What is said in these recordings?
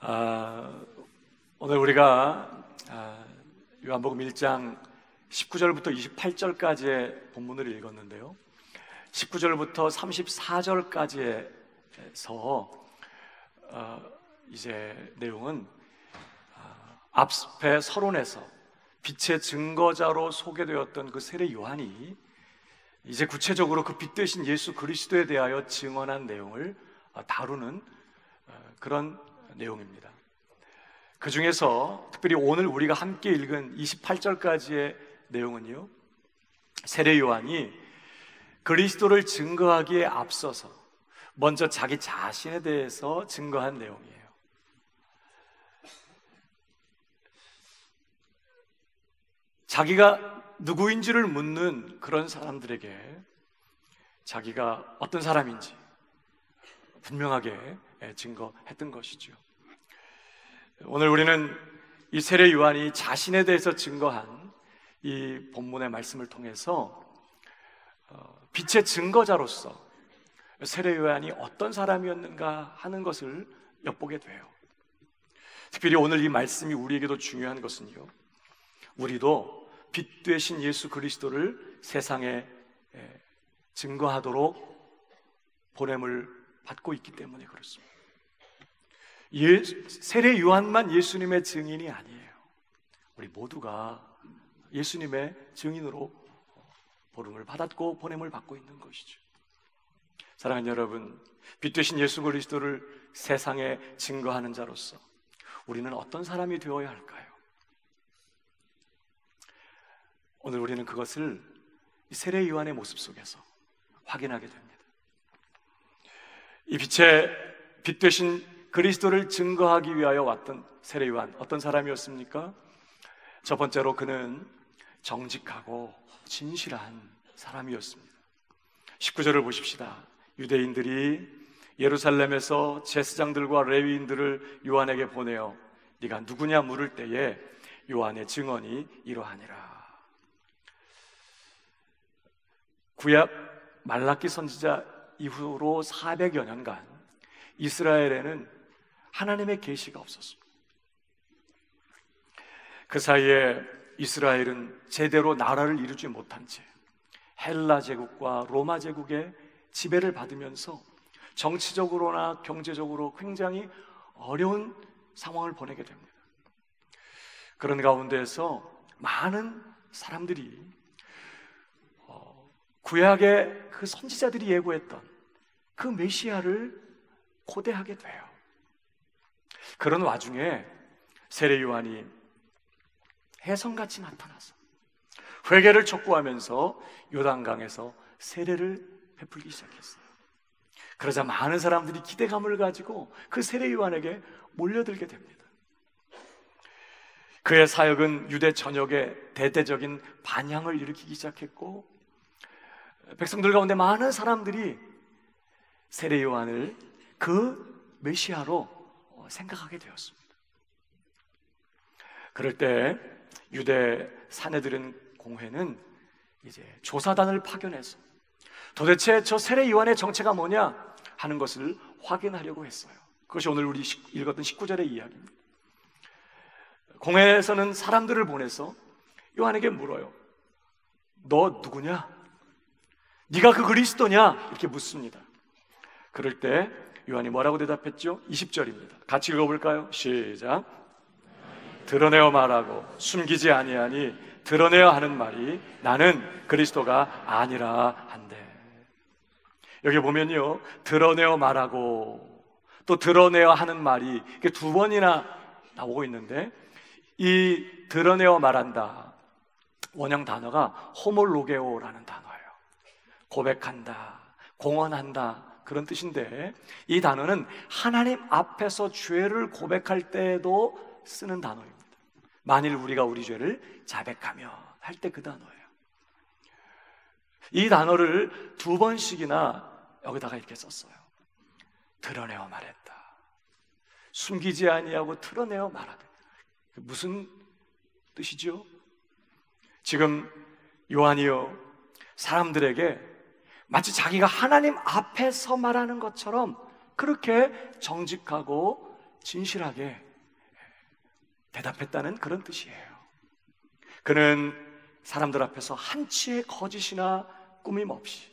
아, 오늘 우리가 요한복음 1장 19절부터 28절까지의 본문을 읽었는데요, 19절부터 34절까지에서 이제 내용은 앞에 서론에서 빛의 증거자로 소개되었던 그 세례 요한이 이제 구체적으로 그 빛 되신 예수 그리스도에 대하여 증언한 내용을 다루는 그런 내용입니다. 그 중에서 특별히 오늘 우리가 함께 읽은 28절까지의 내용은요, 세례 요한이 그리스도를 증거하기에 앞서서 먼저 자기 자신에 대해서 증거한 내용이에요. 자기가 누구인지를 묻는 그런 사람들에게 자기가 어떤 사람인지 분명하게 증거했던 것이죠. 오늘 우리는 이 세례 요한이 자신에 대해서 증거한 이 본문의 말씀을 통해서 빛의 증거자로서 세례 요한이 어떤 사람이었는가 하는 것을 엿보게 돼요. 특별히 오늘 이 말씀이 우리에게도 중요한 것은요, 우리도 빛 되신 예수 그리스도를 세상에 증거하도록 보냄을 받고 있기 때문에 그렇습니다. 세례 요한만 예수님의 증인이 아니에요. 우리 모두가 예수님의 증인으로 보름을 받았고 보냄을 받고 있는 것이죠. 사랑하는 여러분, 빛 되신 예수 그리스도를 세상에 증거하는 자로서 우리는 어떤 사람이 되어야 할까요? 오늘 우리는 그것을 이 세례 요한의 모습 속에서 확인하게 됩니다. 이 빛 되신 그리스도를 증거하기 위하여 왔던 세례 요한, 어떤 사람이었습니까? 첫 번째로 그는 정직하고 진실한 사람이었습니다. 19절을 보십시다. 유대인들이 예루살렘에서 제사장들과 레위인들을 요한에게 보내어 네가 누구냐 물을 때에 요한의 증언이 이러하니라. 구약 말라기 선지자 이후로 400여 년간 이스라엘에는 하나님의 계시가 없었습니다. 그 사이에 이스라엘은 제대로 나라를 이루지 못한 채 헬라 제국과 로마 제국의 지배를 받으면서 정치적으로나 경제적으로 굉장히 어려운 상황을 보내게 됩니다. 그런 가운데에서 많은 사람들이 구약의 그 선지자들이 예고했던 그 메시아를 고대하게 돼요. 그런 와중에 세례 요한이 혜성같이 나타나서 회개를 촉구하면서 요단강에서 세례를 베풀기 시작했어요. 그러자 많은 사람들이 기대감을 가지고 그 세례 요한에게 몰려들게 됩니다. 그의 사역은 유대 전역에 대대적인 반향을 일으키기 시작했고, 백성들 가운데 많은 사람들이 세례 요한을 그 메시아로 생각하게 되었습니다. 그럴 때 유대 사내들은 공회는 이제 조사단을 파견해서 도대체 저 세례 요한의 정체가 뭐냐 하는 것을 확인하려고 했어요. 그것이 오늘 우리 읽었던 19절의 이야기입니다. 공회에서는 사람들을 보내서 요한에게 물어요. 너 누구냐? 네가 그 그리스도냐? 이렇게 묻습니다. 그럴 때 요한이 뭐라고 대답했죠? 20절입니다. 같이 읽어볼까요? 시작. 드러내어 말하고 숨기지 아니하니 드러내어 하는 말이 나는 그리스도가 아니라 한대. 여기 보면요, 드러내어 말하고 또 드러내어 하는 말이 이렇게 두 번이나 나오고 있는데, 이 드러내어 말한다 원형 단어가 호몰로게오라는 단어예요. 고백한다, 공언한다 그런 뜻인데, 이 단어는 하나님 앞에서 죄를 고백할 때에도 쓰는 단어입니다. 만일 우리가 우리 죄를 자백하며 할 때 그 단어예요. 이 단어를 두 번씩이나 여기다가 이렇게 썼어요. 드러내어 말했다, 숨기지 아니하고 드러내어 말하다. 무슨 뜻이죠? 지금 요한이요, 사람들에게 마치 자기가 하나님 앞에서 말하는 것처럼 그렇게 정직하고 진실하게 대답했다는 그런 뜻이에요. 그는 사람들 앞에서 한치의 거짓이나 꾸밈 없이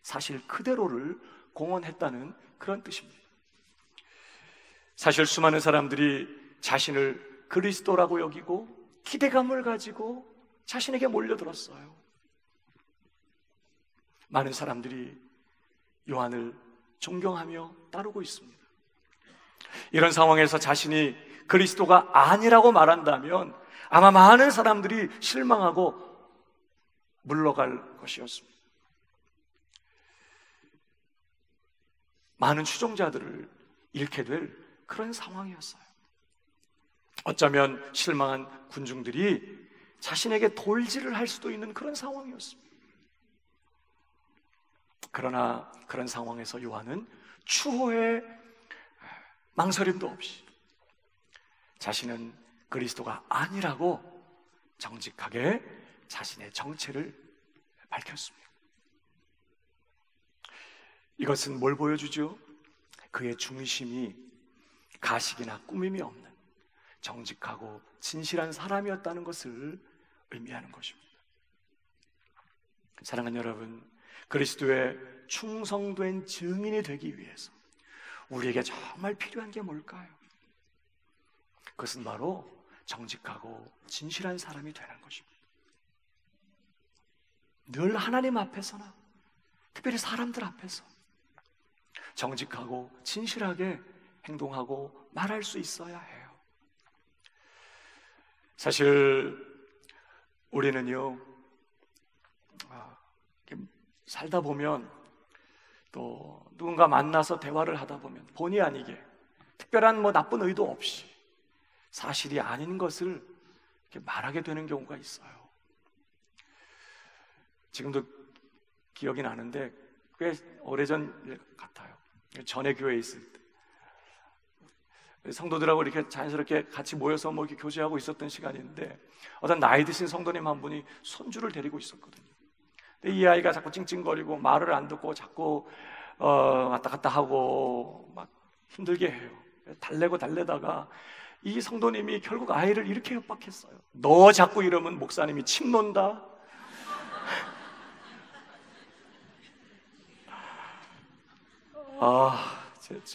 사실 그대로를 공언했다는 그런 뜻입니다. 사실 수많은 사람들이 자신을 그리스도라고 여기고 기대감을 가지고 자신에게 몰려들었어요. 많은 사람들이 요한을 존경하며 따르고 있습니다. 이런 상황에서 자신이 그리스도가 아니라고 말한다면 아마 많은 사람들이 실망하고 물러갈 것이었습니다. 많은 추종자들을 잃게 될 그런 상황이었어요. 어쩌면 실망한 군중들이 자신에게 돌질을 할 수도 있는 그런 상황이었습니다. 그러나 그런 상황에서 요한은 추호의 망설임도 없이 자신은 그리스도가 아니라고 정직하게 자신의 정체를 밝혔습니다. 이것은 뭘 보여주죠? 그의 중심이 가식이나 꾸밈이 없는 정직하고 진실한 사람이었다는 것을 의미하는 것입니다. 사랑하는 여러분, 그리스도의 충성된 증인이 되기 위해서 우리에게 정말 필요한 게 뭘까요? 그것은 바로 정직하고 진실한 사람이 되는 것입니다. 늘 하나님 앞에서나 특별히 사람들 앞에서 정직하고 진실하게 행동하고 말할 수 있어야 해요. 사실 우리는요, 살다 보면 또 누군가 만나서 대화를 하다 보면 본의 아니게 특별한 나쁜 의도 없이 사실이 아닌 것을 이렇게 말하게 되는 경우가 있어요. 지금도 기억이 나는데 꽤 오래전 같아요. 전에 교회에 있을 때 성도들하고 이렇게 자연스럽게 같이 모여서 이렇게 교제하고 있었던 시간인데 어떤 나이 드신 성도님 한 분이 손주를 데리고 있었거든요. 근데 이 아이가 자꾸 찡찡거리고 말을 안 듣고 자꾸 왔다 갔다 하고 막 힘들게 해요. 달래다가 이 성도님이 결국 아이를 이렇게 협박했어요. 너 자꾸 이러면 목사님이 침 논다.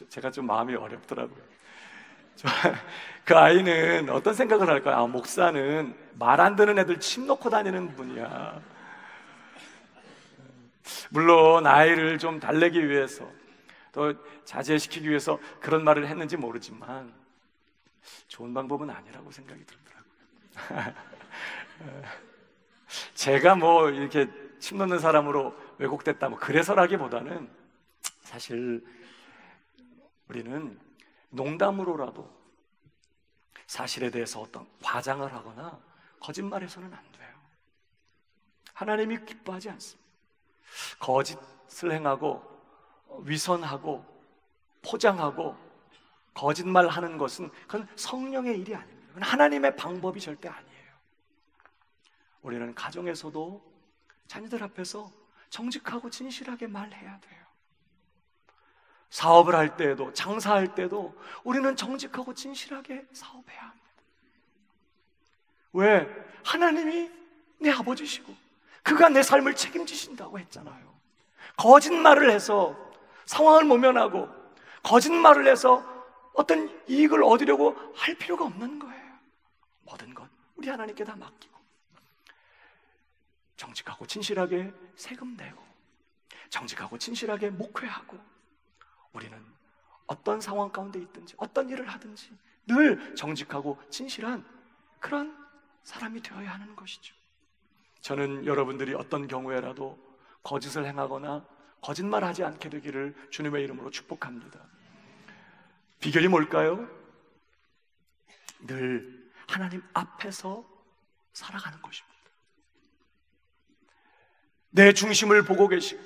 제가 좀 마음이 어렵더라고요. 그 아이는 어떤 생각을 할까요? 목사는 말 안 듣는 애들 침 놓고 다니는 분이야. 물론 아이를 좀 달래기 위해서 또 자제시키기 위해서 그런 말을 했는지 모르지만 좋은 방법은 아니라고 생각이 들더라고요. 제가 이렇게 침 놓는 사람으로 왜곡됐다 그래서라기보다는 사실 우리는 농담으로라도 사실에 대해서 어떤 과장을 하거나 거짓말해서는 안 돼요. 하나님이 기뻐하지 않습니다. 거짓을 행하고 위선하고 포장하고 거짓말하는 것은 그건 성령의 일이 아닙니다. 그건 하나님의 방법이 절대 아니에요. 우리는 가정에서도 자녀들 앞에서 정직하고 진실하게 말해야 돼요. 사업을 할 때에도 장사할 때도 우리는 정직하고 진실하게 사업해야 합니다. 왜? 하나님이 내 아버지시고 그가 내 삶을 책임지신다고 했잖아요. 거짓말을 해서 상황을 모면하고 거짓말을 해서 어떤 이익을 얻으려고 할 필요가 없는 거예요. 모든 것 우리 하나님께 다 맡기고 정직하고 진실하게 세금 내고 정직하고 진실하게 목회하고 우리는 어떤 상황 가운데 있든지 어떤 일을 하든지 늘 정직하고 진실한 그런 사람이 되어야 하는 것이죠. 저는 여러분들이 어떤 경우에라도 거짓을 행하거나 거짓말하지 않게 되기를 주님의 이름으로 축복합니다. 비결이 뭘까요? 늘 하나님 앞에서 살아가는 것입니다. 내 중심을 보고 계시고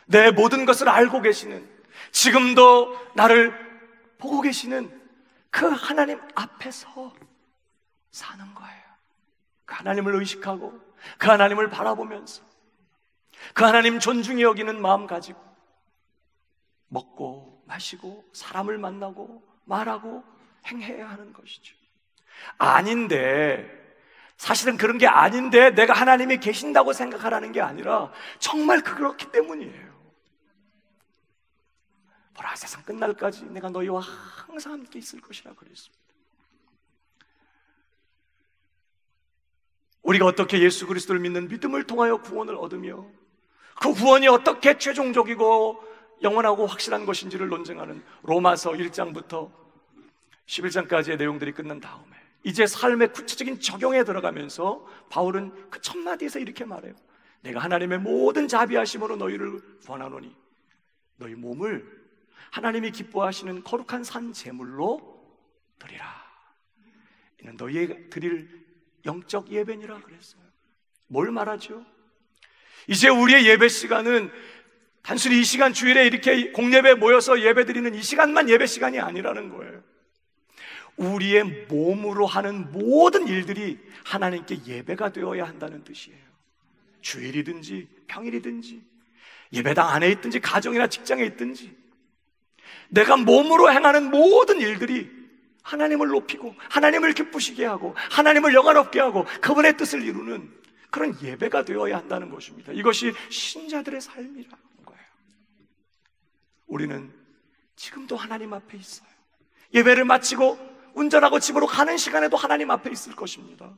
내 모든 것을 알고 계시는 지금도 나를 보고 계시는 그 하나님 앞에서 사는 거예요. 그 하나님을 의식하고 그 하나님을 바라보면서 그 하나님 존중히 여기는 마음 가지고 먹고 마시고 사람을 만나고 말하고 행해야 하는 것이죠. 아닌데, 사실은 그런 게 아닌데 내가 하나님이 계신다고 생각하라는 게 아니라 정말 그렇기 때문이에요. 보라, 세상 끝날까지 내가 너희와 항상 함께 있을 것이라 그랬습니다. 우리가 어떻게 예수 그리스도를 믿는 믿음을 통하여 구원을 얻으며 그 구원이 어떻게 최종적이고 영원하고 확실한 것인지를 논증하는 로마서 1장부터 11장까지의 내용들이 끝난 다음에 이제 삶의 구체적인 적용에 들어가면서 바울은 그 첫 마디에서 이렇게 말해요. 내가 하나님의 모든 자비하심으로 너희를 권하노니 너희 몸을 하나님이 기뻐하시는 거룩한 산 제물로 드리라. 이는 너희에게 드릴 영적 예배니라 그랬어요. 뭘 말하죠? 이제 우리의 예배 시간은 단순히 이 시간 주일에 이렇게 공예배에 모여서 예배 드리는 이 시간만 예배 시간이 아니라는 거예요. 우리의 몸으로 하는 모든 일들이 하나님께 예배가 되어야 한다는 뜻이에요. 주일이든지 평일이든지 예배당 안에 있든지 가정이나 직장에 있든지 내가 몸으로 행하는 모든 일들이 하나님을 높이고 하나님을 기쁘시게 하고 하나님을 영화롭게 하고 그분의 뜻을 이루는 그런 예배가 되어야 한다는 것입니다. 이것이 신자들의 삶이라는 거예요. 우리는 지금도 하나님 앞에 있어요. 예배를 마치고 운전하고 집으로 가는 시간에도 하나님 앞에 있을 것입니다.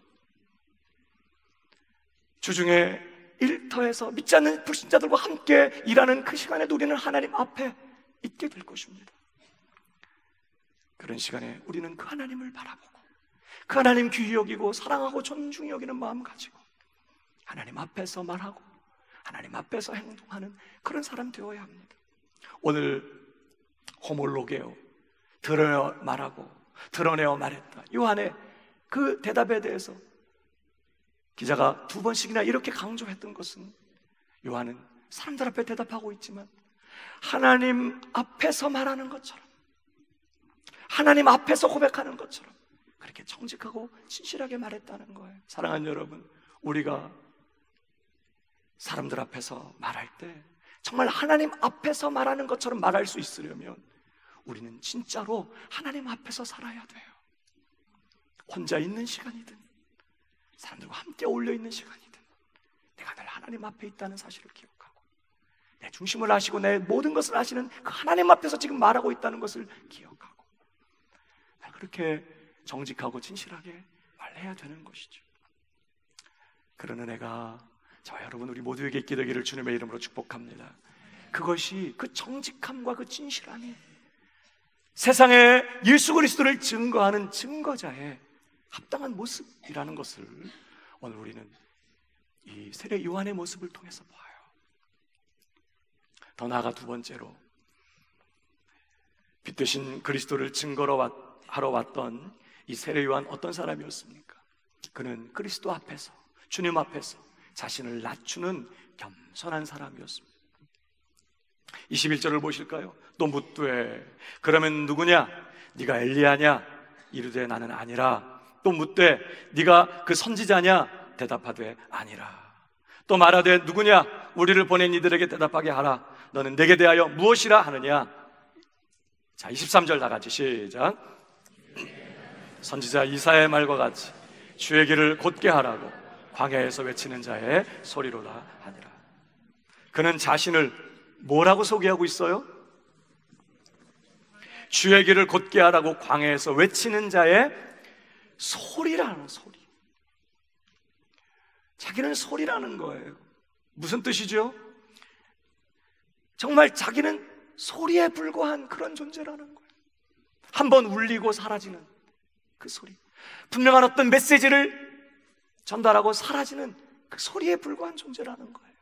주중에 일터에서 믿지 않는 불신자들과 함께 일하는 그 시간에도 우리는 하나님 앞에 있게 될 것입니다. 그런 시간에 우리는 그 하나님을 바라보고 그 하나님 귀히 여기고 사랑하고 존중히 여기는 마음 가지고 하나님 앞에서 말하고 하나님 앞에서 행동하는 그런 사람 되어야 합니다. 오늘 호몰로게요, 드러내어 말하고 드러내어 말했다, 요한의 그 대답에 대해서 기자가 2번씩이나 이렇게 강조했던 것은 요한은 사람들 앞에 대답하고 있지만 하나님 앞에서 말하는 것처럼 하나님 앞에서 고백하는 것처럼 그렇게 정직하고 진실하게 말했다는 거예요. 사랑하는 여러분, 우리가 사람들 앞에서 말할 때 정말 하나님 앞에서 말하는 것처럼 말할 수 있으려면 우리는 진짜로 하나님 앞에서 살아야 돼요. 혼자 있는 시간이든 사람들과 함께 어울려 있는 시간이든 내가 늘 하나님 앞에 있다는 사실을 기억하고 내 중심을 아시고 내 모든 것을 아시는 그 하나님 앞에서 지금 말하고 있다는 것을 기억하고 그렇게 정직하고 진실하게 말해야 되는 것이죠. 그런 은혜가 저와 여러분 우리 모두에게 있게 되기를 주님의 이름으로 축복합니다. 그것이 그 정직함과 그 진실함이 세상에 예수 그리스도를 증거하는 증거자의 합당한 모습이라는 것을 오늘 우리는 이 세례 요한의 모습을 통해서 봐요. 더 나아가 2번째로 빛 대신 그리스도를 증거로 하러 왔던 이 세례 요한 어떤 사람이었습니까? 그는 그리스도 앞에서 주님 앞에서 자신을 낮추는 겸손한 사람이었습니다. 21절을 보실까요? 또 묻되 그러면 누구냐? 네가 엘리야냐? 이르되 나는 아니라. 또 묻되 네가 그 선지자냐? 대답하되 아니라. 또 말하되 누구냐? 우리를 보낸 이들에게 대답하게 하라. 너는 내게 대하여 무엇이라 하느냐? 자, 23절 다 같이 시작. 선지자 이사야의 말과 같이 주의 길을 곧게 하라고 광야에서 외치는 자의 소리로라 하니라. 그는 자신을 뭐라고 소개하고 있어요? 주의 길을 곧게 하라고 광야에서 외치는 자의 소리라는 소리. 자기는 소리라는 거예요. 무슨 뜻이죠? 정말 자기는 소리에 불과한 그런 존재라는 거예요. 한번 울리고 사라지는 그 소리, 분명한 어떤 메시지를 전달하고 사라지는 그 소리에 불과한 존재라는 거예요.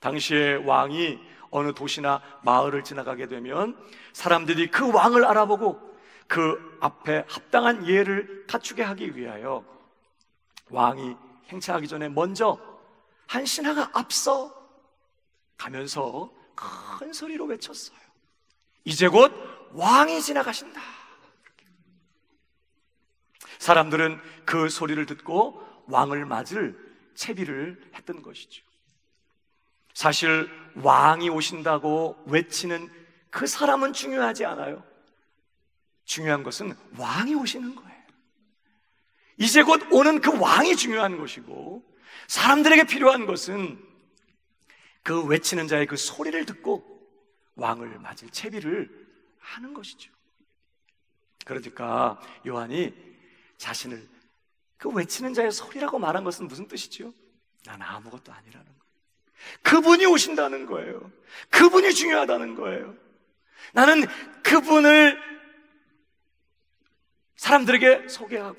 당시에 왕이 어느 도시나 마을을 지나가게 되면 사람들이 그 왕을 알아보고 그 앞에 합당한 예를 갖추게 하기 위하여 왕이 행차하기 전에 먼저 한 신하가 앞서 가면서 큰 소리로 외쳤어요. 이제 곧 왕이 지나가신다. 사람들은 그 소리를 듣고 왕을 맞을 채비를 했던 것이죠. 사실 왕이 오신다고 외치는 그 사람은 중요하지 않아요. 중요한 것은 왕이 오시는 거예요. 이제 곧 오는 그 왕이 중요한 것이고, 사람들에게 필요한 것은 그 외치는 자의 그 소리를 듣고 왕을 맞을 채비를 하는 것이죠. 그러니까 요한이 자신을 그 외치는 자의 소리라고 말한 것은 무슨 뜻이죠? 난 아무것도 아니라는 거예요. 그분이 오신다는 거예요. 그분이 중요하다는 거예요. 나는 그분을 사람들에게 소개하고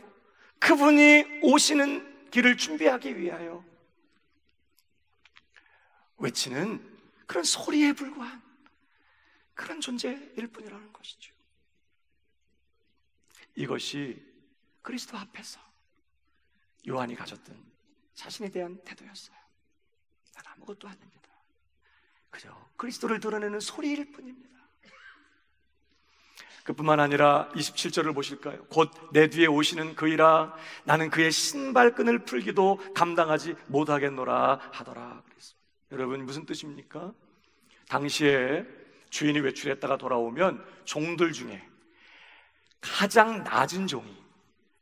그분이 오시는 길을 준비하기 위하여 외치는 그런 소리에 불과한 그런 존재일 뿐이라는 것이죠. 이것이 그리스도 앞에서 요한이 가졌던 자신에 대한 태도였어요. 난 아무것도 아닙니다. 그저 그리스도를 드러내는 소리일 뿐입니다. 그뿐만 아니라 27절을 보실까요? 곧 내 뒤에 오시는 그이라 나는 그의 신발끈을 풀기도 감당하지 못하겠노라 하더라 그랬습니다. 여러분, 무슨 뜻입니까? 당시에 주인이 외출했다가 돌아오면 종들 중에 가장 낮은 종이,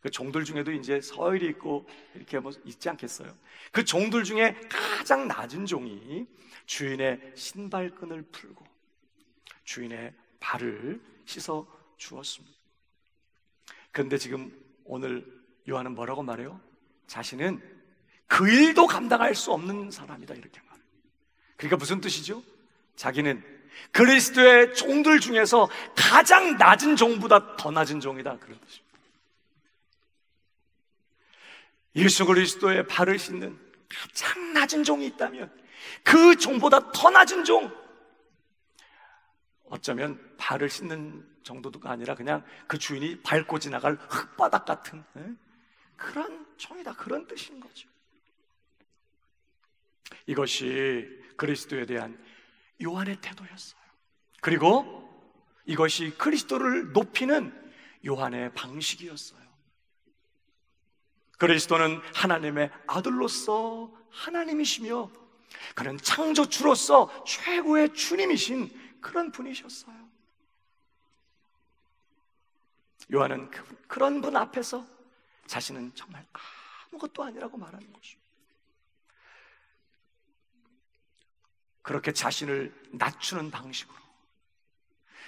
그 종들 중에도 이제 서열이 있고 이렇게 뭐 있지 않겠어요? 그 종들 중에 가장 낮은 종이 주인의 신발끈을 풀고 주인의 발을 씻어 주었습니다. 그런데 지금 오늘 요한은 뭐라고 말해요? 자신은 그 일도 감당할 수 없는 사람이다, 이렇게 말해요. 그러니까 무슨 뜻이죠? 자기는 그리스도의 종들 중에서 가장 낮은 종보다 더 낮은 종이다, 그런 뜻입니다. 예수 그리스도의 발을 씻는 가장 낮은 종이 있다면 그 종보다 더 낮은 종, 어쩌면 발을 씻는 정도가 아니라 그냥 그 주인이 밟고 지나갈 흙바닥 같은 그런 종이다, 그런 뜻인 거죠. 이것이 그리스도에 대한 요한의 태도였어요. 그리고 이것이 그리스도를 높이는 요한의 방식이었어요. 그리스도는 하나님의 아들로서 하나님이시며 그는 창조주로서 최고의 주님이신 그런 분이셨어요. 요한은 그런 분 앞에서 자신은 정말 아무것도 아니라고 말하는 것이죠. 그렇게 자신을 낮추는 방식으로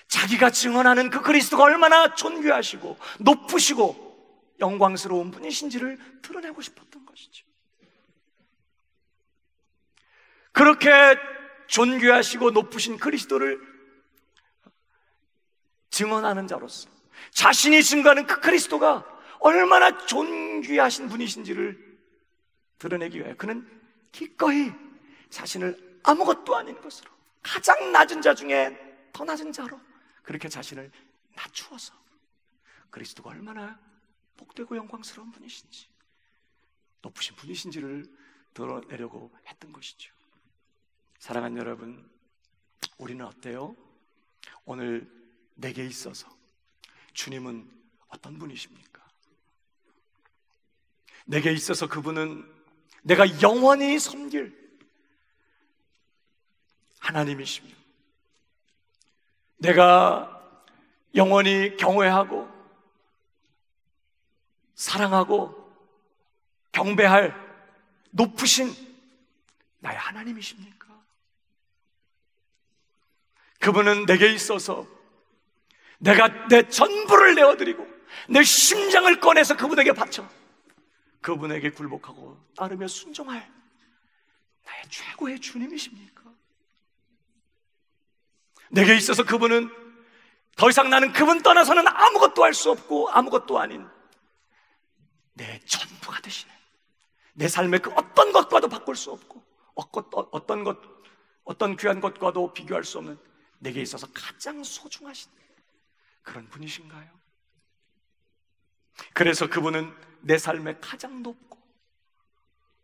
자기가 증언하는 그 그리스도가 얼마나 존귀하시고 높으시고 영광스러운 분이신지를 드러내고 싶었던 것이죠. 그렇게 존귀하시고 높으신 그리스도를 증언하는 자로서 자신이 증거하는 그 그리스도가 얼마나 존귀하신 분이신지를 드러내기 위하여 그는 기꺼이 자신을 아무것도 아닌 것으로, 가장 낮은 자 중에 더 낮은 자로 그렇게 자신을 낮추어서 그리스도가 얼마나 복되고 영광스러운 분이신지, 높으신 분이신지를 드러내려고 했던 것이죠. 사랑하는 여러분, 우리는 어때요? 오늘 내게 있어서 주님은 어떤 분이십니까? 내게 있어서 그분은 내가 영원히 섬길 하나님이시며 내가 영원히 경외하고 사랑하고 경배할 높으신 나의 하나님이십니까? 그분은 내게 있어서 내가 내 전부를 내어드리고 내 심장을 꺼내서 그분에게 바쳐 그분에게 굴복하고 따르며 순종할 나의 최고의 주님이십니까? 내게 있어서 그분은 더 이상 나는 그분 떠나서는 아무것도 할 수 없고 아무것도 아닌 내 전부가 되시는, 내 삶의 그 어떤 것과도 바꿀 수 없고 어떤 귀한 것과도 비교할 수 없는 내게 있어서 가장 소중하신 그런 분이신가요? 그래서 그분은 내 삶에 가장 높고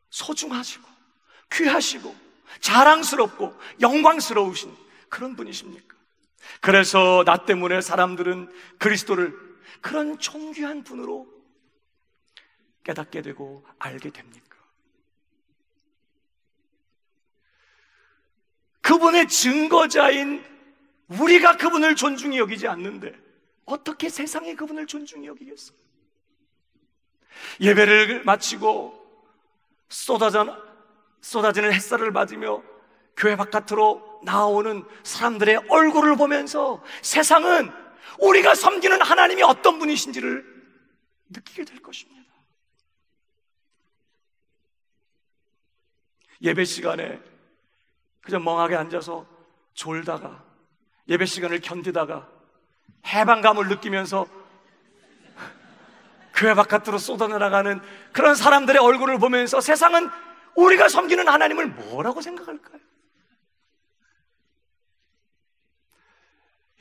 소중하시고 귀하시고 자랑스럽고 영광스러우신 그런 분이십니까? 그래서 나 때문에 사람들은 그리스도를 그런 존귀한 분으로 깨닫게 되고 알게 됩니까? 그분의 증거자인 우리가 그분을 존중히 여기지 않는데 어떻게 세상이 그분을 존중히 여기겠어? 예배를 마치고 쏟아지는 햇살을 맞으며 교회 바깥으로 나오는 사람들의 얼굴을 보면서 세상은 우리가 섬기는 하나님이 어떤 분이신지를 느끼게 될 것입니다. 예배 시간에 그저 멍하게 앉아서 졸다가, 예배 시간을 견디다가 해방감을 느끼면서 교회 바깥으로 쏟아나가는 그런 사람들의 얼굴을 보면서 세상은 우리가 섬기는 하나님을 뭐라고 생각할까요?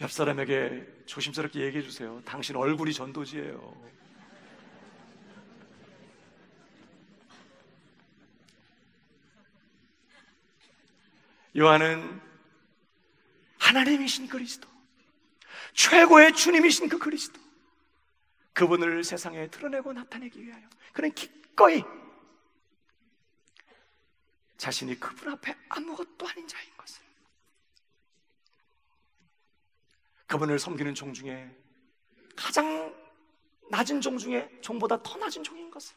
옆 사람에게 조심스럽게 얘기해 주세요. 당신 얼굴이 전도지예요. 요한은 하나님이신 그리스도, 최고의 주님이신 그 그리스도, 그분을 세상에 드러내고 나타내기 위하여 그는 기꺼이 자신이 그분 앞에 아무것도 아닌 자인 것을, 그분을 섬기는 종 중에 가장 낮은 종 중에 종보다 더 낮은 종인 것을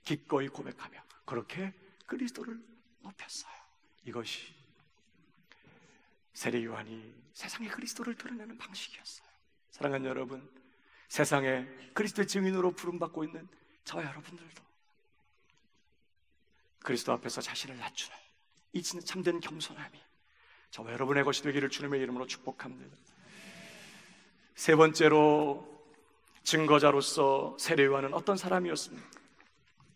기꺼이 고백하며 그렇게 그리스도를 높였어요. 이것이 세례 요한이 세상에 그리스도를 드러내는 방식이었어요. 사랑하는 여러분, 세상에 그리스도의 증인으로 부름받고 있는 저와 여러분들도 그리스도 앞에서 자신을 낮추는 이 참된 겸손함이 저와 여러분의 것이 되기를 주님의 이름으로 축복합니다. 세 번째로, 증거자로서 세례 요한은 어떤 사람이었습니까?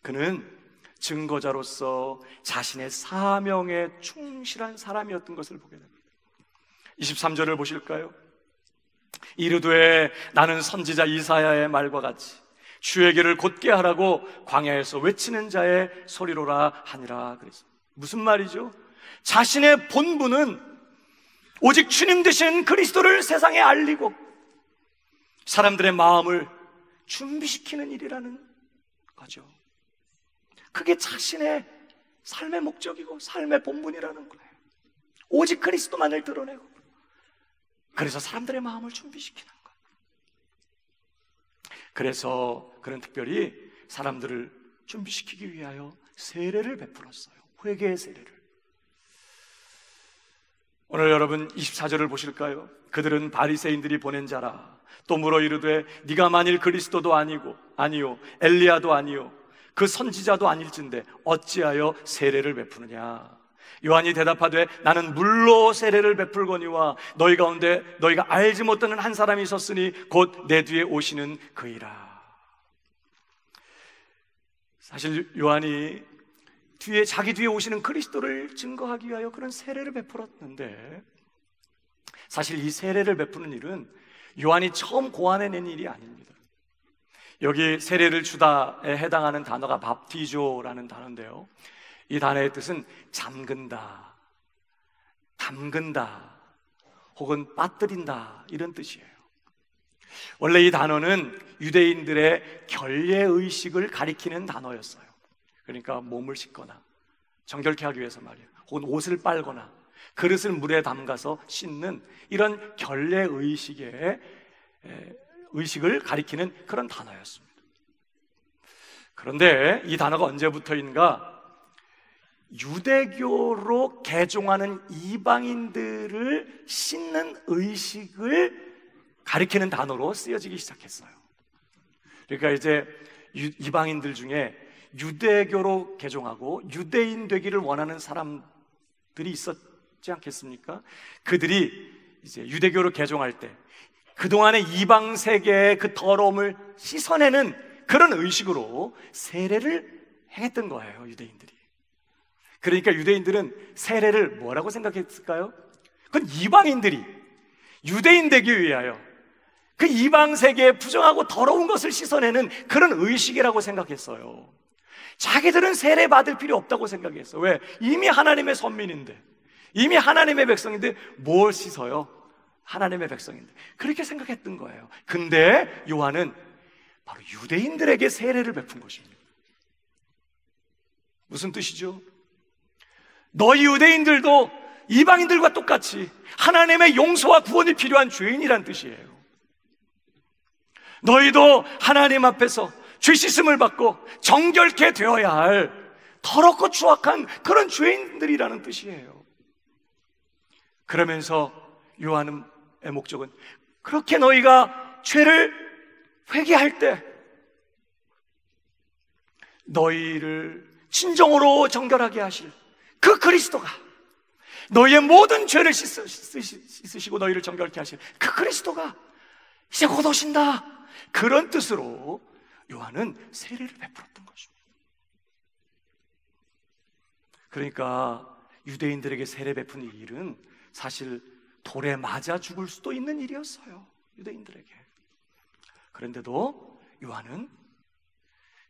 그는 증거자로서 자신의 사명에 충실한 사람이었던 것을 보게 됩니다. 23절을 보실까요? 이르되 나는 선지자 이사야의 말과 같이 주의 길을 곧게 하라고 광야에서 외치는 자의 소리로라 하니라. 그래서 무슨 말이죠? 자신의 본분은 오직 주님 되신 그리스도를 세상에 알리고 사람들의 마음을 준비시키는 일이라는 거죠. 그게 자신의 삶의 목적이고 삶의 본분이라는 거예요. 오직 그리스도만을 드러내고, 그래서 사람들의 마음을 준비시키는 것. 그래서 그는 특별히 사람들을 준비시키기 위하여 세례를 베풀었어요. 회개의 세례를. 오늘 여러분 24절을 보실까요? 그들은 바리새인들이 보낸 자라. 또 물어 이르되 네가 만일 그리스도도 아니요 엘리야도 아니요 그 선지자도 아닐진데 어찌하여 세례를 베푸느냐. 요한이 대답하되 나는 물로 세례를 베풀거니와 너희 가운데 너희가 알지 못하는 한 사람이 있었으니 곧 내 뒤에 오시는 그이라. 사실 요한이 자기 뒤에 오시는 그리스도를 증거하기 위하여 그런 세례를 베풀었는데, 사실 이 세례를 베푸는 일은 요한이 처음 고안해낸 일이 아닙니다. 여기 세례를 주다에 해당하는 단어가 밥티조라는 단어인데요, 이 단어의 뜻은 잠근다, 담근다, 혹은 빠뜨린다, 이런 뜻이에요. 원래 이 단어는 유대인들의 결례의식을 가리키는 단어였어요. 그러니까 몸을 씻거나 정결케 하기 위해서 말이에요. 혹은 옷을 빨거나 그릇을 물에 담가서 씻는 이런 결례의식의 의식을 가리키는 그런 단어였습니다. 그런데 이 단어가 언제부터인가 유대교로 개종하는 이방인들을 씻는 의식을 가리키는 단어로 쓰여지기 시작했어요. 그러니까 이제 이방인들 중에 유대교로 개종하고 유대인 되기를 원하는 사람들이 있었지 않겠습니까? 그들이 이제 유대교로 개종할 때 그동안의 이방 세계의 그 더러움을 씻어내는 그런 의식으로 세례를 행했던 거예요, 유대인들이. 그러니까 유대인들은 세례를 뭐라고 생각했을까요? 그건 이방인들이 유대인 되기 위하여 그 이방 세계의 부정하고 더러운 것을 씻어내는 그런 의식이라고 생각했어요. 자기들은 세례 받을 필요 없다고 생각했어. 왜? 이미 하나님의 선민인데, 이미 하나님의 백성인데 뭘 씻어요? 하나님의 백성인데. 그렇게 생각했던 거예요. 근데 요한은 바로 유대인들에게 세례를 베푼 것입니다. 무슨 뜻이죠? 너희 유대인들도 이방인들과 똑같이 하나님의 용서와 구원이 필요한 죄인이란 뜻이에요. 너희도 하나님 앞에서 죄 씻음을 받고 정결케 되어야 할 더럽고 추악한 그런 죄인들이라는 뜻이에요. 그러면서 요한의 목적은 그렇게 너희가 죄를 회개할 때 너희를 진정으로 정결하게 하실 그 그리스도가, 너희의 모든 죄를 씻으시고 너희를 정결케 하실 그 그리스도가 이제 곧 오신다, 그런 뜻으로 요한은 세례를 베풀었던 것입니다. 그러니까 유대인들에게 세례 베푸는 일은 사실 돌에 맞아 죽을 수도 있는 일이었어요, 유대인들에게. 그런데도 요한은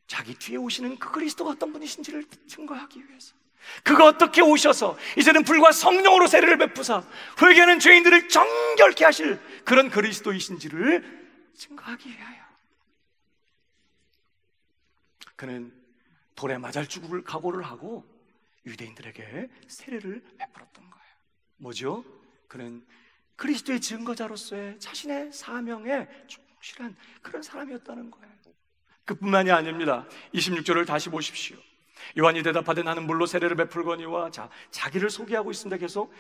자기 뒤에 오시는 그 그리스도가 어떤 분이신지를 증거하기 위해서, 그가 어떻게 오셔서 이제는 불과 성령으로 세례를 베푸사 회개하는 죄인들을 정결케 하실 그런 그리스도이신지를 증거하기 위하여 그는 돌에 맞아 죽을 각오를 하고 유대인들에게 세례를 베풀었던 거예요. 뭐죠? 그는 그리스도의 증거자로서의 자신의 사명에 충실한 그런 사람이었다는 거예요. 그뿐만이 아닙니다. 26절을 다시 보십시오. 요한이 대답하되 나는 물로 세례를 베풀거니와, 자기를 소개하고 있습니다. 계속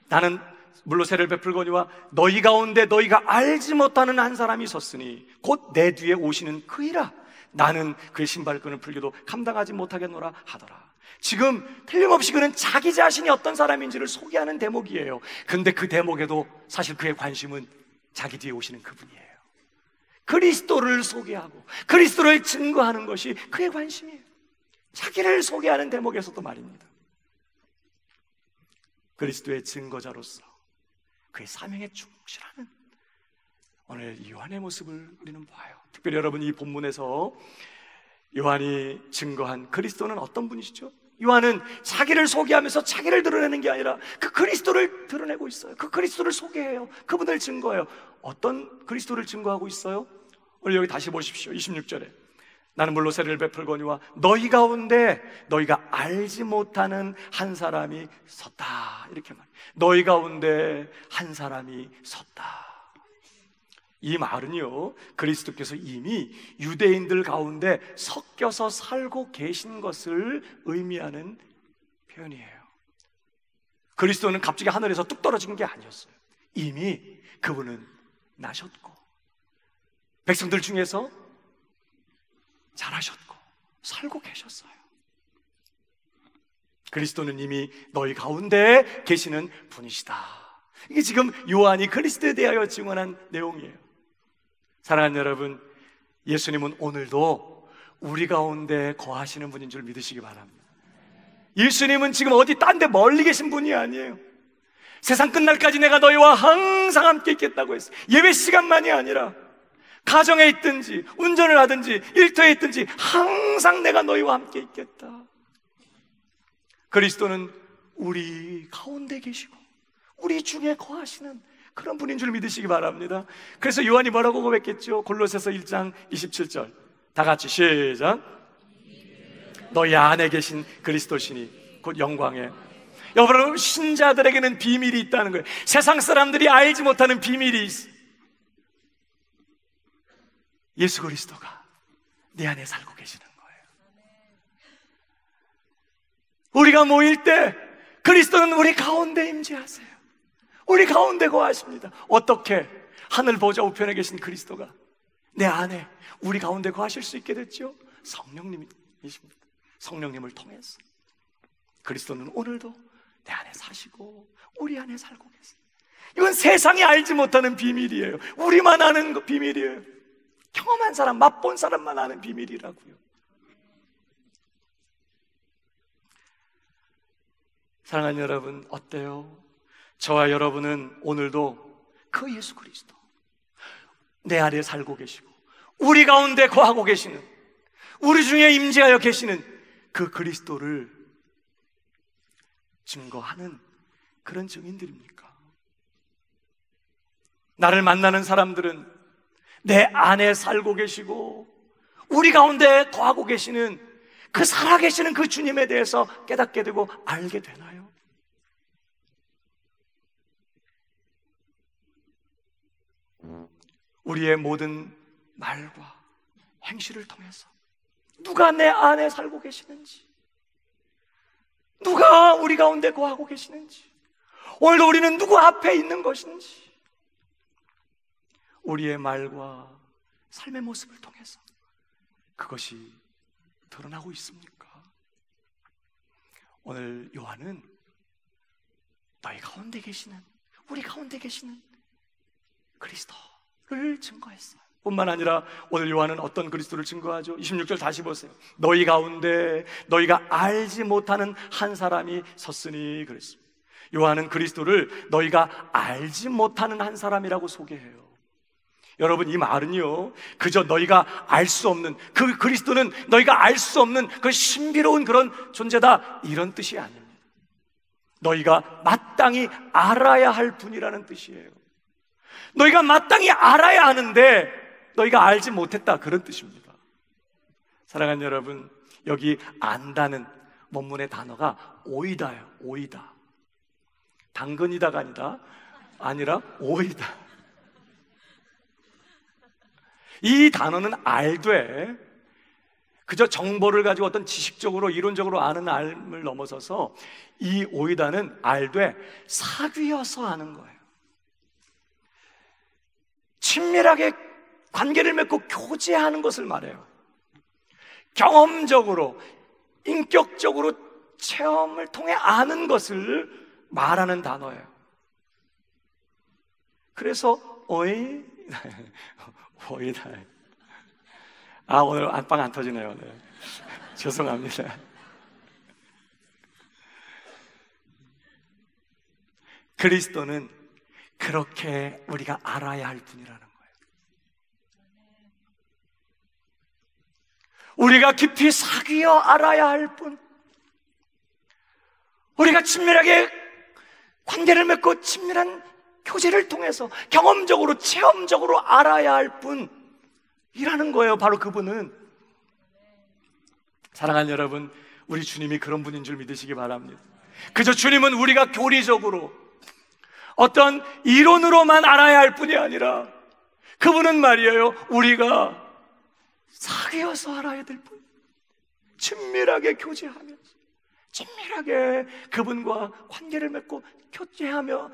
나는 물로 세례를 베풀거니와 너희 가운데 너희가 알지 못하는 한 사람이 섰으니 곧 내 뒤에 오시는 그이라. 나는 그의 신발끈을 풀기도 감당하지 못하겠노라 하더라. 지금 틀림없이 그는 자기 자신이 어떤 사람인지를 소개하는 대목이에요. 근데 그 대목에도 사실 그의 관심은 자기 뒤에 오시는 그분이에요. 그리스도를 소개하고 그리스도를 증거하는 것이 그의 관심이에요. 자기를 소개하는 대목에서도 말입니다. 그리스도의 증거자로서 그의 사명에 충실하는 오늘 요한의 모습을 우리는 봐요. 특별히 여러분, 이 본문에서 요한이 증거한 그리스도는 어떤 분이시죠? 요한은 자기를 소개하면서 자기를 드러내는 게 아니라 그 그리스도를 드러내고 있어요. 그 그리스도를 소개해요. 그분을 증거해요. 어떤 그리스도를 증거하고 있어요? 오늘 여기 다시 보십시오. 26절에 나는 물로 세례를 베풀거니와 너희 가운데 너희가 알지 못하는 한 사람이 섰다, 이렇게 말해요. 너희 가운데 한 사람이 섰다. 이 말은요, 그리스도께서 이미 유대인들 가운데 섞여서 살고 계신 것을 의미하는 표현이에요. 그리스도는 갑자기 하늘에서 뚝 떨어진 게 아니었어요. 이미 그분은 나셨고 백성들 중에서 자라셨고 살고 계셨어요. 그리스도는 이미 너희 가운데 계시는 분이시다. 이게 지금 요한이 그리스도에 대하여 증언한 내용이에요. 사랑하는 여러분, 예수님은 오늘도 우리 가운데 거하시는 분인 줄 믿으시기 바랍니다. 예수님은 지금 어디 딴 데 멀리 계신 분이 아니에요. 세상 끝날까지 내가 너희와 항상 함께 있겠다고 했어요. 예배 시간만이 아니라 가정에 있든지 운전을 하든지 일터에 있든지 항상 내가 너희와 함께 있겠다. 그리스도는 우리 가운데 계시고 우리 중에 거하시는 그런 분인 줄 믿으시기 바랍니다. 그래서 요한이 뭐라고 고백했죠? 골로새서 1장 27절 다 같이 시작. 너희 안에 계신 그리스도시니 곧 영광의. 여러분, 신자들에게는 비밀이 있다는 거예요. 세상 사람들이 알지 못하는 비밀이 있어요. 예수 그리스도가 내 안에 살고 계시는 거예요. 우리가 모일 때 그리스도는 우리 가운데 임재하세요. 우리 가운데 거하십니다. 어떻게? 하늘 보좌 우편에 계신 그리스도가 내 안에 우리 가운데 거하실 수 있게 됐죠? 성령님이십니다. 성령님을 통해서 그리스도는 오늘도 내 안에 사시고 우리 안에 살고 계세요. 이건 세상이 알지 못하는 비밀이에요. 우리만 아는 비밀이에요. 경험한 사람, 맛본 사람만 아는 비밀이라고요. 사랑하는 여러분, 어때요? 저와 여러분은 오늘도 그 예수 그리스도 내 안에 살고 계시고 우리 가운데 거하고 계시는, 우리 중에 임재하여 계시는 그 그리스도를 증거하는 그런 증인들입니까? 나를 만나는 사람들은 내 안에 살고 계시고 우리 가운데 거하고 계시는 그 살아계시는 그 주님에 대해서 깨닫게 되고 알게 되나요? 우리의 모든 말과 행실을 통해서 누가 내 안에 살고 계시는지, 누가 우리 가운데 거하고 계시는지, 오늘도 우리는 누구 앞에 있는 것인지, 우리의 말과 삶의 모습을 통해서 그것이 드러나고 있습니까? 오늘 요한은 너희 가운데 계시는, 우리 가운데 계시는 그리스도를 증거했어요. 뿐만 아니라 오늘 요한은 어떤 그리스도를 증거하죠? 26절 다시 보세요. 너희 가운데 너희가 알지 못하는 한 사람이 섰으니 그랬습니다. 요한은 그리스도를 너희가 알지 못하는 한 사람이라고 소개해요. 여러분, 이 말은요, 그저 너희가 알 수 없는, 그 그리스도는 너희가 알 수 없는 그 신비로운 그런 존재다, 이런 뜻이 아닙니다. 너희가 마땅히 알아야 할 분이라는 뜻이에요. 너희가 마땅히 알아야 하는데 너희가 알지 못했다, 그런 뜻입니다. 사랑하는 여러분, 여기 안다는 원문의 단어가 오이다예요. 오이다. 당근이다가 아니라 오이다. 이 단어는 알되, 그저 정보를 가지고 어떤 지식적으로 이론적으로 아는 알을 넘어서서 이 오이다는 알되 사귀어서 아는 거예요. 친밀하게 관계를 맺고 교제하는 것을 말해요. 경험적으로, 인격적으로 체험을 통해 아는 것을 말하는 단어예요. 그래서 오이다. 오늘 안방 안 터지네요. 네. 죄송합니다. 그리스도는 그렇게 우리가 알아야 할 분이라는 거예요. 우리가 깊이 사귀어 알아야 할 분, 우리가 친밀하게 관계를 맺고 친밀한 교제를 통해서 경험적으로, 체험적으로 알아야 할 분이라는 거예요. 바로 그분은. 사랑하는 여러분, 우리 주님이 그런 분인 줄 믿으시기 바랍니다. 그저 주님은 우리가 교리적으로 어떤 이론으로만 알아야 할 뿐이 아니라 그분은 말이에요, 우리가 사귀어서 알아야 될 분, 친밀하게 교제하면서 친밀하게 그분과 관계를 맺고 교제하며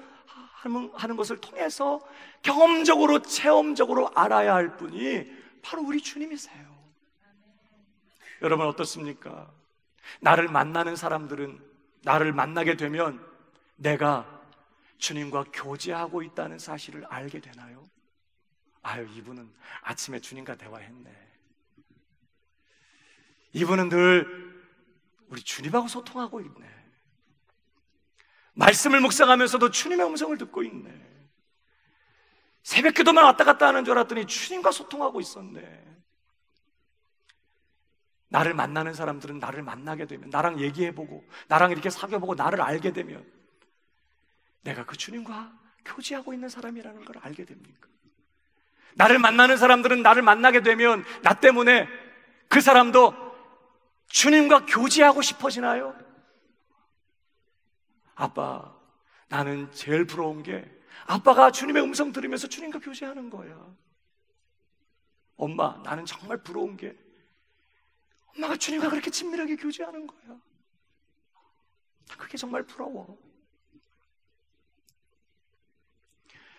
하는 것을 통해서 경험적으로, 체험적으로 알아야 할 분이 바로 우리 주님이세요. 여러분 어떻습니까? 나를 만나는 사람들은 나를 만나게 되면 내가 주님과 교제하고 있다는 사실을 알게 되나요? 이분은 아침에 주님과 대화했네. 이분은 늘 우리 주님하고 소통하고 있네. 말씀을 묵상하면서도 주님의 음성을 듣고 있네. 새벽 기도만 왔다 갔다 하는 줄 알았더니 주님과 소통하고 있었네. 나를 만나는 사람들은 나를 만나게 되면, 나랑 얘기해보고 나랑 이렇게 사귀어보고 나를 알게 되면 내가 그 주님과 교제하고 있는 사람이라는 걸 알게 됩니까? 나를 만나는 사람들은 나를 만나게 되면 나 때문에 그 사람도 주님과 교제하고 싶어지나요? 아빠, 나는 제일 부러운 게 아빠가 주님의 음성 들으면서 주님과 교제하는 거야. 엄마, 나는 정말 부러운 게 엄마가 주님과 그렇게 친밀하게 교제하는 거야. 그게 정말 부러워.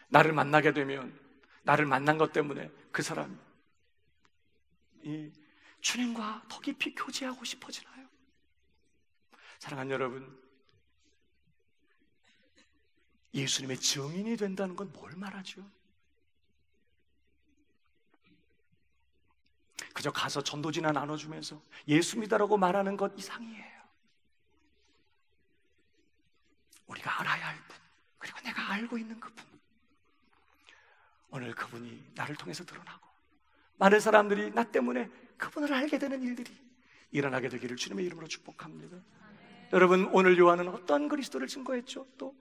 나를 만나게 되면, 나를 만난 것 때문에 그 사람이 주님과 더 깊이 교제하고 싶어지나요? 사랑하는 여러분, 예수님의 증인이 된다는 건 뭘 말하죠? 그저 가서 전도지나 나눠주면서 예수 믿으라고 말하는 것 이상이에요. 우리가 알아야 할 분, 그리고 내가 알고 있는 그분, 오늘 그분이 나를 통해서 드러나고 많은 사람들이 나 때문에 그분을 알게 되는 일들이 일어나게 되기를 주님의 이름으로 축복합니다. 여러분, 오늘 요한은 어떤 그리스도를 증거했죠? 또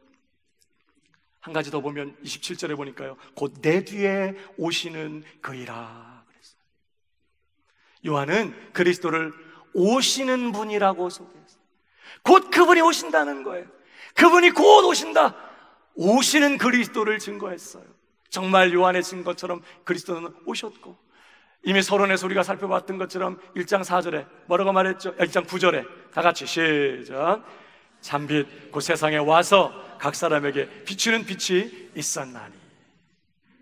한 가지 더 보면 27절에 보니까요, 곧 내 뒤에 오시는 그이라 그랬어요. 요한은 그리스도를 오시는 분이라고 소개했어요. 곧 그분이 오신다는 거예요. 그분이 곧 오신다, 오시는 그리스도를 증거했어요. 정말 요한의 증거처럼 그리스도는 오셨고 이미 서론에서 우리가 살펴봤던 것처럼 1장 4절에 뭐라고 말했죠? 1장 9절에 다 같이 시작. 잠빛 곧 세상에 와서 각 사람에게 비추는 빛이 있었나니.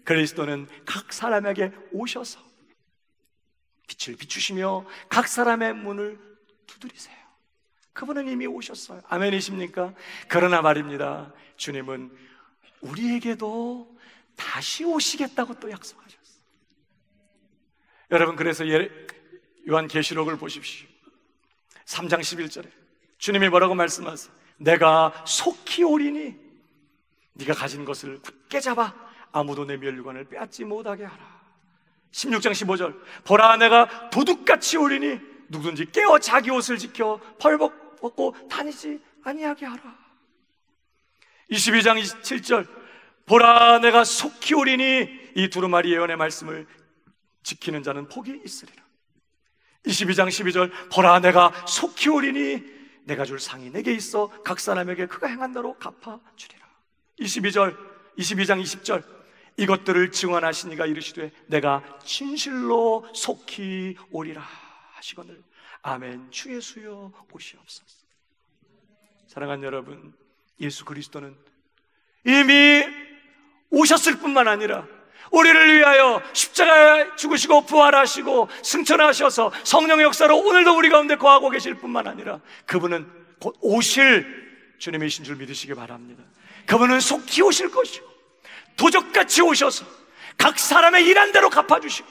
그리스도는 각 사람에게 오셔서 빛을 비추시며 각 사람의 문을 두드리세요. 그분은 이미 오셨어요. 아멘이십니까? 그러나 말입니다, 주님은 우리에게도 다시 오시겠다고 또 약속하셨어요. 여러분, 그래서 요한계시록을 보십시오. 3장 11절에 주님이 뭐라고 말씀하세요? 내가 속히 오리니 네가 가진 것을 굳게 잡아 아무도 내 멸류관을 빼앗지 못하게 하라. 16장 15절 보라 내가 도둑같이 오리니 누구든지 깨어 자기 옷을 지켜 벌벗고 다니지 아니하게 하라. 22장 27절 보라 내가 속히 오리니 이 두루마리 예언의 말씀을 지키는 자는 복이 있으리라. 22장 12절 보라 내가 속히 오리니 내가 줄 상이 내게 있어 각 사람에게 그가 행한 대로 갚아주리라. 22장 20절 이것들을 증언하시니가 이르시되 내가 진실로 속히 오리라 하시거늘 아멘. 주 예수여 오시옵소서. 사랑하는 여러분, 예수 그리스도는 이미 오셨을 뿐만 아니라 우리를 위하여 십자가에 죽으시고 부활하시고 승천하셔서 성령의 역사로 오늘도 우리 가운데 거하고 계실 뿐만 아니라 그분은 곧 오실 주님이신 줄 믿으시기 바랍니다. 그분은 속히 오실 것이고 도적같이 오셔서 각 사람의 일한 대로 갚아주시고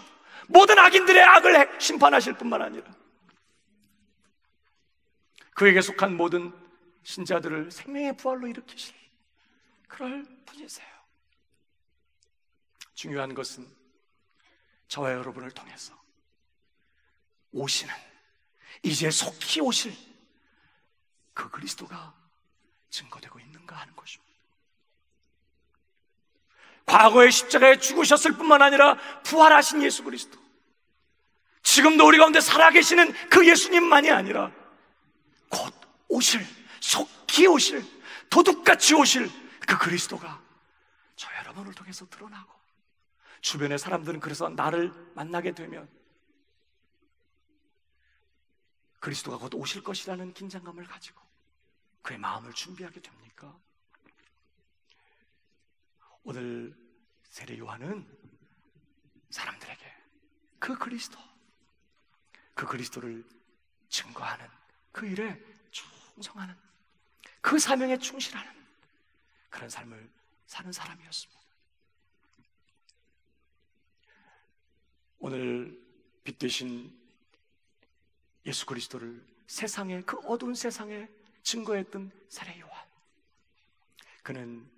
모든 악인들의 악을 심판하실 뿐만 아니라 그에게 속한 모든 신자들을 생명의 부활로 일으키실 그럴 분이세요. 중요한 것은 저와 여러분을 통해서 오시는, 이제 속히 오실 그 그리스도가 증거되고 있는가 하는 것입니다. 과거에 십자가에 죽으셨을 뿐만 아니라 부활하신 예수 그리스도, 지금도 우리 가운데 살아계시는 그 예수님만이 아니라 곧 오실, 속히 오실, 도둑같이 오실 그 그리스도가 저 여러분을 통해서 드러나고 주변의 사람들은 그래서 나를 만나게 되면 그리스도가 곧 오실 것이라는 긴장감을 가지고 그의 마음을 준비하게 됩니까? 오늘 세례 요한은 사람들에게 그 그리스도를 증거하는 그 일에 충성하는, 그 사명에 충실하는 그런 삶을 사는 사람이었습니다. 오늘 빛 되신 예수 그리스도를 세상에, 그 어두운 세상에 증거했던 세례 요한, 그는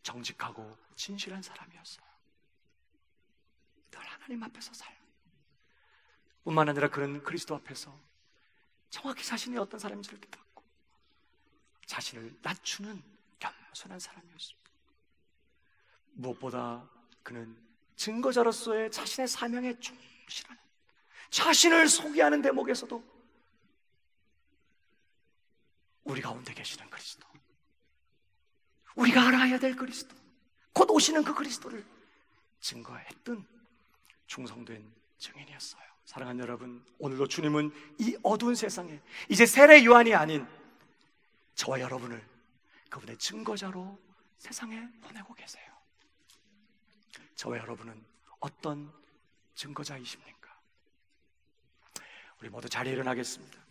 정직하고 진실한 사람이었어요. 늘 하나님 앞에서 뿐만 아니라 그는 그리스도 앞에서 정확히 자신이 어떤 사람인지를 깨닫고 자신을 낮추는 겸손한 사람이었습니다. 무엇보다 그는 증거자로서의 자신의 사명에 충실하는, 자신을 소개하는 대목에서도 우리 가운데 계시는 그리스도, 우리가 알아야 될 그리스도, 곧 오시는 그 그리스도를 증거했던 충성된 증인이었어요. 사랑하는 여러분, 오늘도 주님은 이 어두운 세상에 이제 세례 요한이 아닌 저와 여러분을 그분의 증거자로 세상에 보내고 계세요. 저와 여러분은 어떤 증거자이십니까? 우리 모두 자리에 일어나겠습니다.